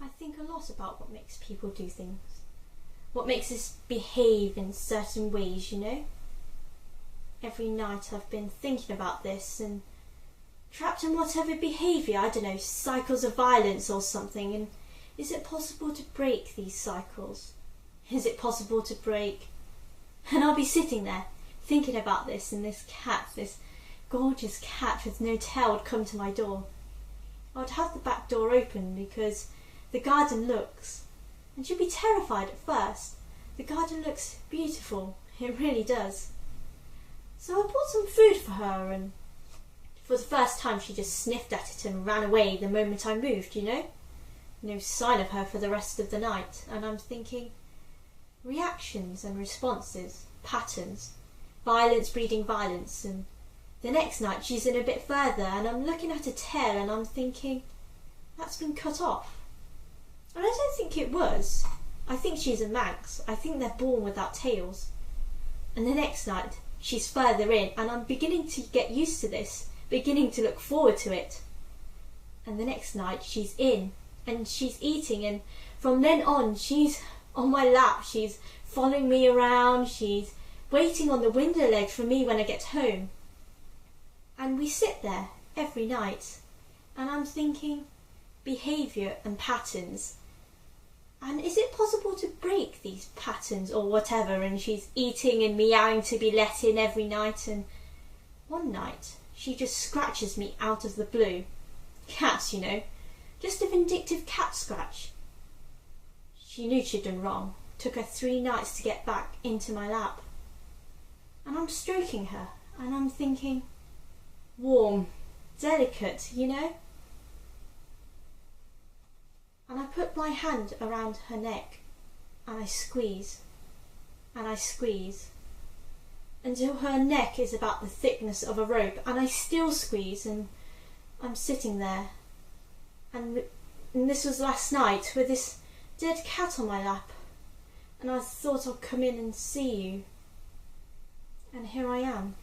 I think a lot about what makes people do things. What makes us behave in certain ways, you know? Every night I've been thinking about this and trapped in whatever behaviour, I don't know, cycles of violence or something, and is it possible to break these cycles? Is it possible to break? And I'll be sitting there thinking about this, and this cat, this gorgeous cat with no tail, would come to my door. I would have the back door open because the garden looks, and she'd be terrified at first. The garden looks beautiful, it really does. So I bought some food for her, and for the first time she just sniffed at it and ran away the moment I moved, you know? No sign of her for the rest of the night, and I'm thinking, reactions and responses, patterns, violence breeding violence, and the next night she's in a bit further and I'm looking at her tail and I'm thinking, that's been cut off. And I don't think it was. I think she's a Manx. I think they're born without tails. And the next night she's further in and I'm beginning to get used to this, beginning to look forward to it. And the next night she's in and she's eating, and from then on she's on my lap, she's following me around, she's waiting on the window ledge for me when I get home. And we sit there every night and I'm thinking, behaviour and patterns. And is it possible to break these patterns or whatever? And she's eating and meowing to be let in every night, and one night she just scratches me out of the blue. Cats, you know, just a vindictive cat scratch. She knew she'd done wrong. Took her 3 nights to get back into my lap. And I'm stroking her and I'm thinking, warm, delicate, you know? And I put my hand around her neck and I squeeze and I squeeze until her neck is about the thickness of a rope, and I still squeeze, and I'm sitting there. And this was last night with this dead cat on my lap, and I thought I'd come in and see you. And here I am.